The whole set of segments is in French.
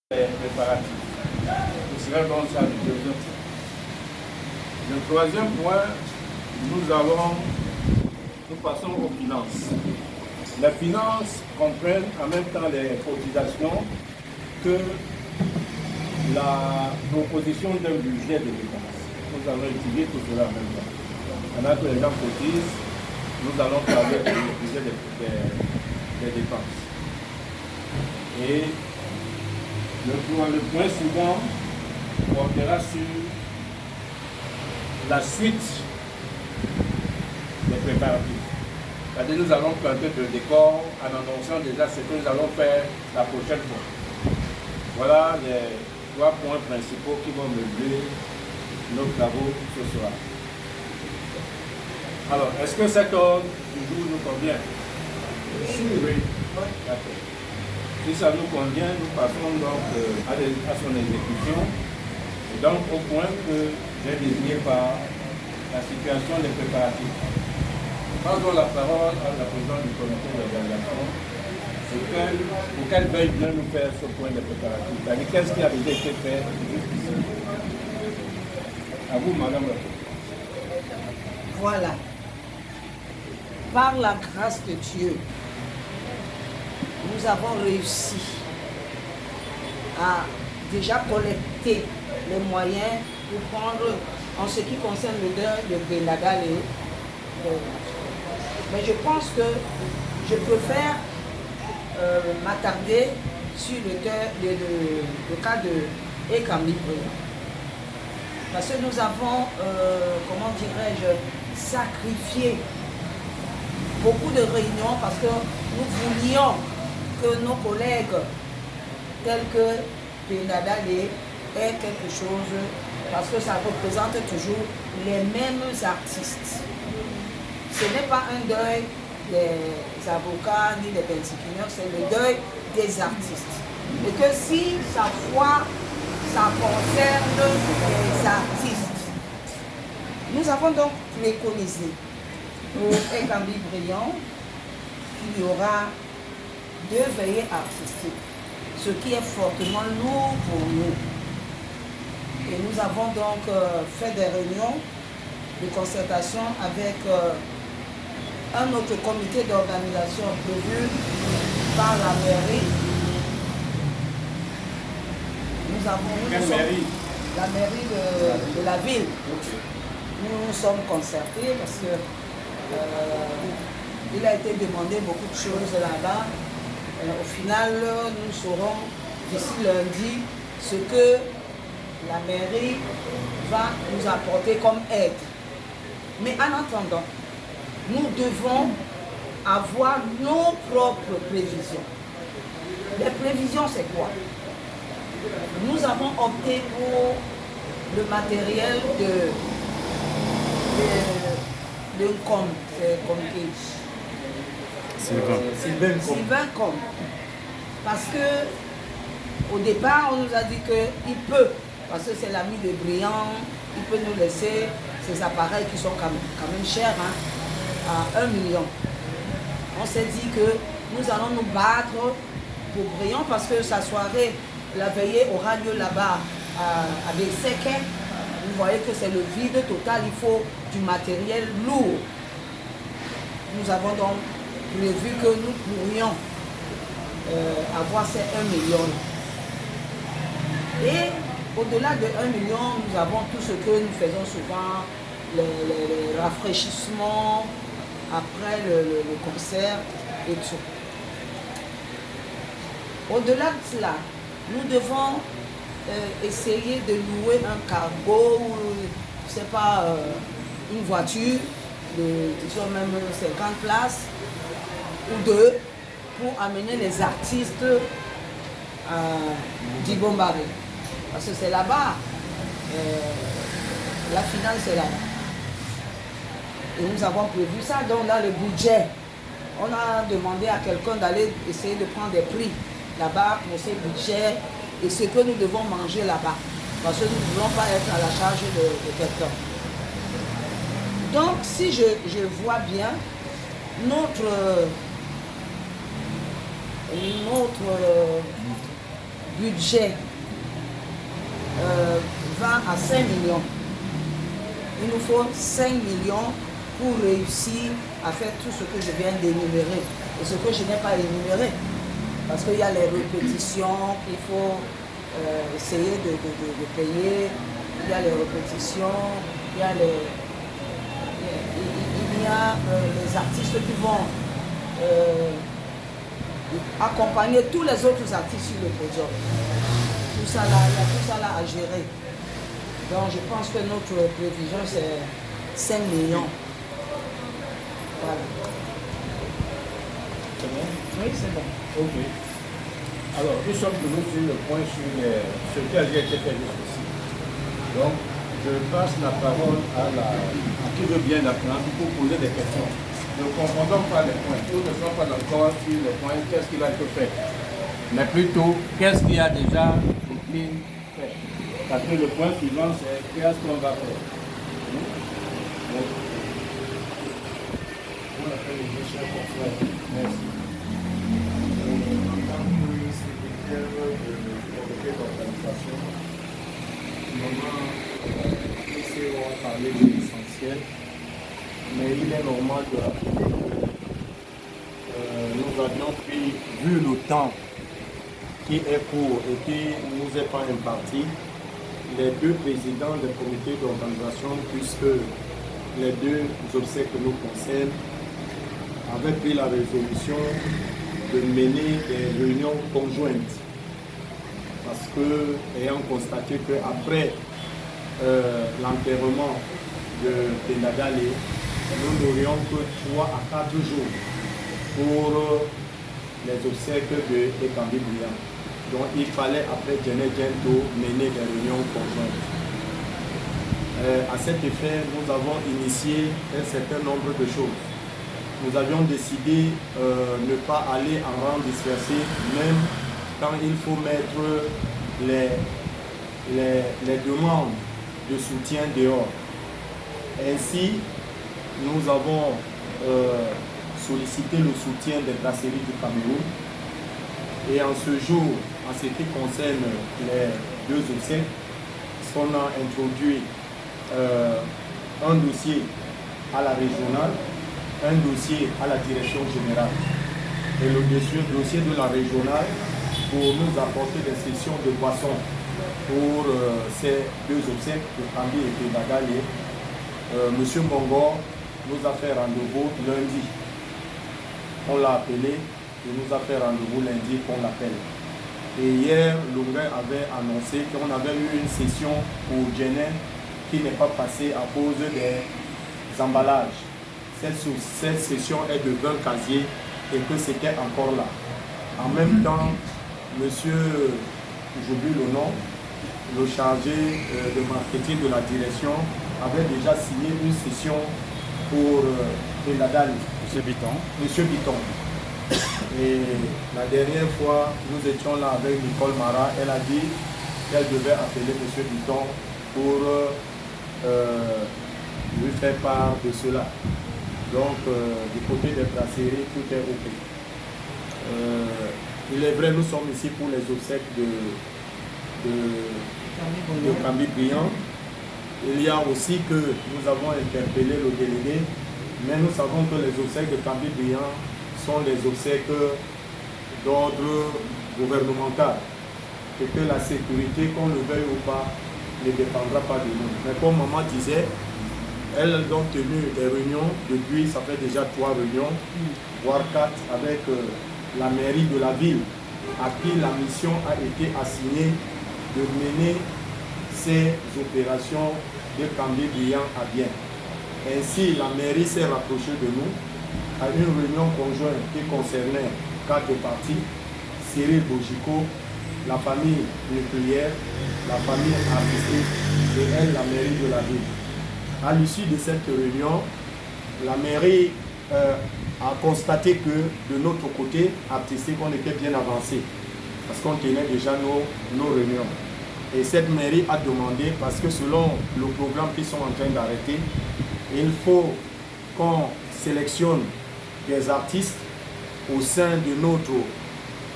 les préparatifs. Ce serait donc ça le deuxième point. Le troisième point, nous passons aux finances. Les finances comprennent en même temps les cotisations que la proposition d'un budget de dépenses. Nous allons étudier tout cela en même temps. Pendant que les gens cotisent, nous allons parler du budget des dépenses. Et le point suivant portera sur la suite des préparatifs. C'est-à-dire nous allons planter le décor en annonçant déjà ce que nous allons faire la prochaine fois. Voilà les 3 points principaux qui vont meubler nos travaux ce soir. Alors, est-ce que cet ordre du jour nous convient? Oui. D'accord. Si ça nous convient, nous passons donc à son exécution. Et donc au point que j'ai désigné par la situation des préparatifs. Passons la parole à la présidente du comité d'organisation pour qu'elle veuille bien nous faire ce point de préparatifs. C'est-à-dire qu'est-ce qui a déjà été fait jusqu'ici. À vous, madame. Voilà. Par la grâce de Dieu, nous avons réussi à déjà collecter les moyens pour prendre, en ce qui concerne le deuil de Benagal. Mais je pense que je préfère m'attarder sur le cas de Ekambi. Parce que nous avons, comment dirais-je, sacrifié beaucoup de réunions parce que nous voulions que nos collègues tels que Benadale aient quelque chose, parce que ça représente toujours les mêmes artistes. Ce n'est pas un deuil des avocats ni des bensiquineurs, c'est le deuil des artistes. Et que si sa foi, ça concerne les artistes. Nous avons donc préconisé pour Ekambi Brillant qu'il y aura 2 veillées artistiques, ce qui est fortement lourd pour nous. Et nous avons donc fait des réunions de concertation avec un autre comité d'organisation prévu par la mairie. Nous avons la mairie de la ville. Okay. Nous nous sommes concertés parce que il a été demandé beaucoup de choses là-bas. Au final, nous saurons d'ici lundi ce que la mairie va nous apporter comme aide. Mais en attendant, nous devons avoir nos propres prévisions. Les prévisions, c'est quoi? Nous avons opté pour le matériel de Sylvain Com. Parce que au départ, on nous a dit qu'il peut, parce que c'est l'ami de Briand, il peut nous laisser ces appareils qui sont quand même chers, hein, à 1 million. On s'est dit que nous allons nous battre pour Briand parce que sa soirée, la veillée aura lieu là-bas à Belseke. Vous voyez que c'est le vide total, il faut du matériel lourd. Nous avons donc prévu que nous pourrions avoir ces 1 million. Et au-delà de 1 million, nous avons tout ce que nous faisons souvent, les rafraîchissements après le concert et tout. Au-delà de cela, nous devons essayer de louer un cargo ou, je sais pas, une voiture disons même 50 places ou 2 pour amener les artistes à Dibombaré. Parce que c'est là-bas, la finale c'est là-bas. Et nous avons prévu ça, donc dans le budget, on a demandé à quelqu'un d'aller essayer de prendre des prix là-bas pour ces budgets et ce que nous devons manger là-bas. Parce que nous ne voulons pas être à la charge de quelqu'un. Donc, si je vois bien, notre budget va à 5 millions. Il nous faut 5 millions pour réussir à faire tout ce que je viens d'énumérer et ce que je n'ai pas énuméré. Parce qu'il y a les répétitions qu'il faut essayer de payer, il y a les répétitions, il y a les artistes qui vont accompagner tous les autres artistes sur le podium. Tout ça là, il y a tout ça là à gérer. Donc je pense que notre prévision c'est 5 millions. Voilà. C'est bon? Oui, c'est bon. Ok. Alors, nous sommes toujours sur le point sur ce qui a déjà été fait jusqu'ici. Donc, je passe la parole à qui veut bien apprendre pour poser des questions. Ne confondons pas les points. Nous ne sommes pas encore sur le point qu'est-ce qui va être fait. Mais plutôt, qu'est-ce qui a déjà été fait. Parce que le point suivant, c'est qu'est-ce qu'on va faire. Merci. Ici, on va parler de l'essentiel, mais il est normal de rappeler que nous avions vu le temps qui est court et qui ne nous est pas imparti. Les deux présidents des comités d'organisation, puisque les deux obsèques nous concernent, avaient pris la résolution de mener des réunions conjointes. Parce que, ayant constaté qu'après l'enterrement de Nadale, nous n'aurions que 3 à 4 jours pour les obsèques de Ekambi Bouyan. Donc il fallait après Djené Djento mener des réunions conjointes. À cet effet, nous avons initié un certain nombre de choses. Nous avions décidé ne pas aller en rang dispersé, même quand il faut mettre les demandes de soutien dehors. Ainsi, nous avons sollicité le soutien des brasseries du Cameroun. Et en ce jour, en ce qui concerne les deux obsèques, on a introduit un dossier à la régionale, un dossier à la direction générale. Et le dossier de la régionale pour nous apporter des sessions de boissons pour ces deux obsèques de Kambi et de Badale. Monsieur Bongo nous a fait rendez-vous lundi. On l'a appelé, il nous a fait rendez-vous lundi qu'on l'appelle. Et hier, Longuin avait annoncé qu'on avait eu une session pour Djené qui n'est pas passée à cause des emballages. Cette session est de 20 casiers et que c'était encore là. En même temps, monsieur, j'oublie le nom, le chargé de marketing de la direction avait déjà signé une session pour Nadale. Monsieur Biton. Monsieur Biton. Et la dernière fois, nous étions là avec Nicole Mara, elle a dit qu'elle devait appeler monsieur Biton pour lui faire part de cela. Donc, du côté des brasseries, tout est OK. Il est vrai, nous sommes ici pour les obsèques de Kambi Bouyan. Il y a aussi que nous avons interpellé le délégué, mais nous savons que les obsèques de Kambi Bouyan sont les obsèques d'ordre gouvernemental et que la sécurité, qu'on le veuille ou pas, ne dépendra pas de nous. Mais comme maman disait, elles ont tenu des réunions depuis, ça fait déjà 3 réunions, voire 4, avec la mairie de la ville, à qui la mission a été assignée de mener ces opérations de Kambi Bouyan à bien. Ainsi, la mairie s'est rapprochée de nous à une réunion conjointe qui concernait 4 parties, Cyril Bojiko, la famille nucléaire, la famille artistique et elle, la mairie de la ville. À l'issue de cette réunion, la mairie a constaté que de notre côté artistique, on était bien avancé parce qu'on tenait déjà nos réunions. Et cette mairie a demandé, parce que selon le programme qu'ils sont en train d'arrêter, il faut qu'on sélectionne des artistes au sein de notre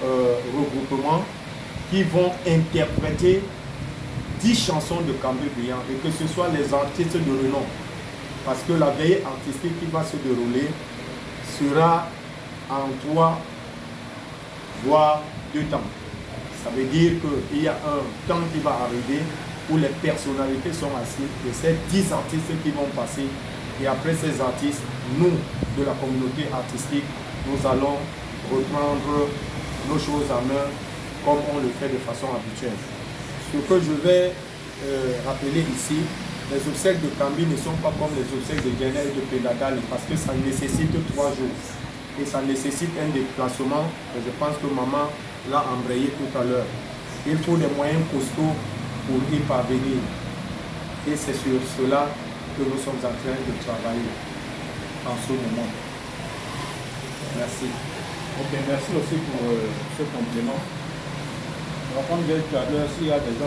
regroupement qui vont interpréter 10 chansons de Cambé Brillant et que ce soit les artistes de renom. Parce que la veillée artistique qui va se dérouler sera en 3 voire 2 temps. Ça veut dire qu'il y a un temps qui va arriver où les personnalités sont assises et ces 10 artistes qui vont passer. Et après ces artistes, nous, de la communauté artistique, nous allons reprendre nos choses en main comme on le fait de façon habituelle. Ce que je vais rappeler ici, les obsèques de Cambé ne sont pas comme les obsèques de Djenné et de Pédadal parce que ça nécessite 3 jours. Et ça nécessite un déplacement. Et je pense que maman l'a embrayé tout à l'heure. Il faut des moyens costauds pour y parvenir. Et c'est sur cela que nous sommes en train de travailler en ce moment. Merci. Ok, merci aussi pour ce complément. On va prendre tout à l'heure s'il y a des gens